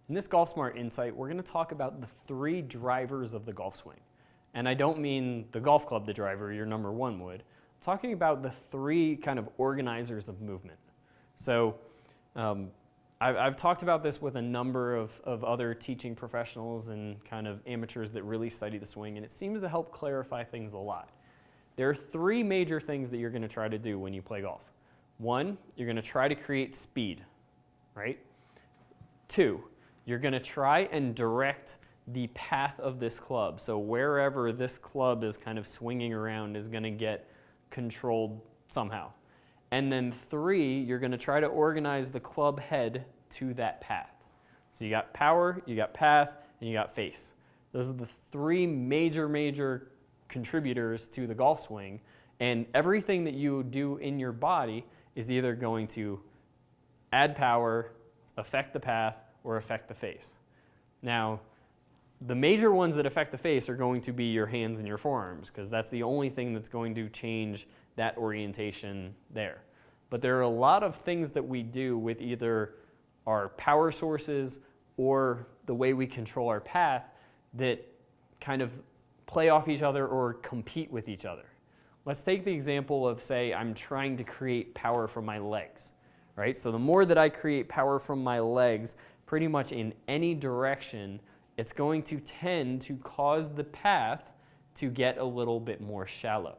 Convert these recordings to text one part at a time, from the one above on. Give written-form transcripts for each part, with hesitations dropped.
In this Golf Smart Insight, we're going to talk about the 3 drivers of the golf swing. And I don't mean the golf club, the driver, your number 1 would. I'm talking about the 3 kind of organizers of movement. So I've talked about this with a number of other teaching professionals and kind of amateurs that really study the swing, and it seems to help clarify things a lot. There are 3 major things that you're going to try to do when you play golf. 1, you're going to try to create speed, right? 2, you're going to try and direct the path of this club. So wherever this club is kind of swinging around is going to get controlled somehow. And then 3, you're going to try to organize the club head to that path. So you got power, you got path, and you got face. Those are the 3 major contributors to the golf swing. And everything that you do in your body is either going to add power, affect the path, or affect the face. Now, the major ones that affect the face are going to be your hands and your forearms, because that's the only thing that's going to change that orientation there. But there are a lot of things that we do with either our power sources or the way we control our path that kind of play off each other or compete with each other. Let's take the example of, say, I'm trying to create power from my legs, right? So the more that I create power from my legs, pretty much in any direction, it's going to tend to cause the path to get a little bit more shallow.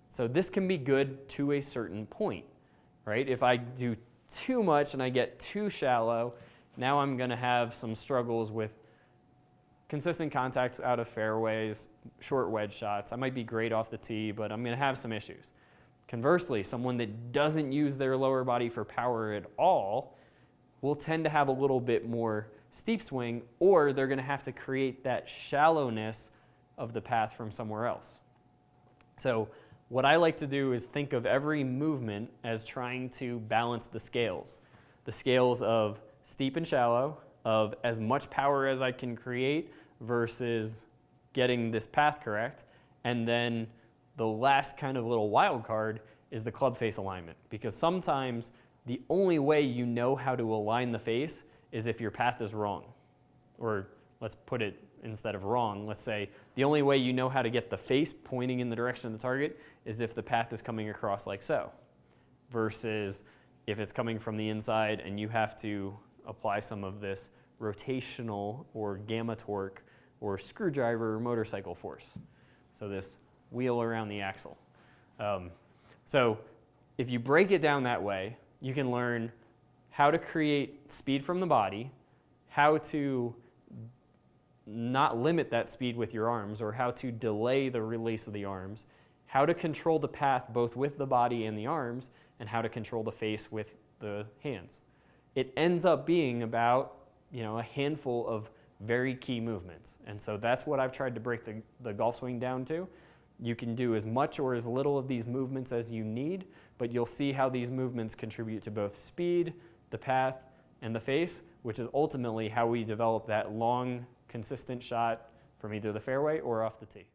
So this can be good to a certain point, right? If I do too much and I get too shallow, now I'm going to have some struggles with consistent contact out of fairways, short wedge shots. I might be great off the tee, but I'm going to have some issues. Conversely, someone that doesn't use their lower body for power at all will tend to have a little bit more steep swing, or they're going to have to create that shallowness of the path from somewhere else. So what I like to do is think of every movement as trying to balance the scales. The scales of steep and shallow, of as much power as I can create versus getting this path correct. And then the last kind of little wild card is the club face alignment, because sometimes the only way you know how to align the face is if your path is wrong. Or let's put it instead of wrong, let's say the only way you know how to get the face pointing in the direction of the target is if the path is coming across like so, versus if it's coming from the inside and you have to apply some of this rotational or gamma torque or screwdriver or motorcycle force. So this wheel around the axle. So if you break it down that way, you can learn how to create speed from the body, how to not limit that speed with your arms, or how to delay the release of the arms, how to control the path both with the body and the arms, and how to control the face with the hands. It ends up being about, a handful of very key movements. And so that's what I've tried to break the golf swing down to. You can do as much or as little of these movements as you need, but you'll see how these movements contribute to both speed, the path, and the face, which is ultimately how we develop that long, consistent shot from either the fairway or off the tee.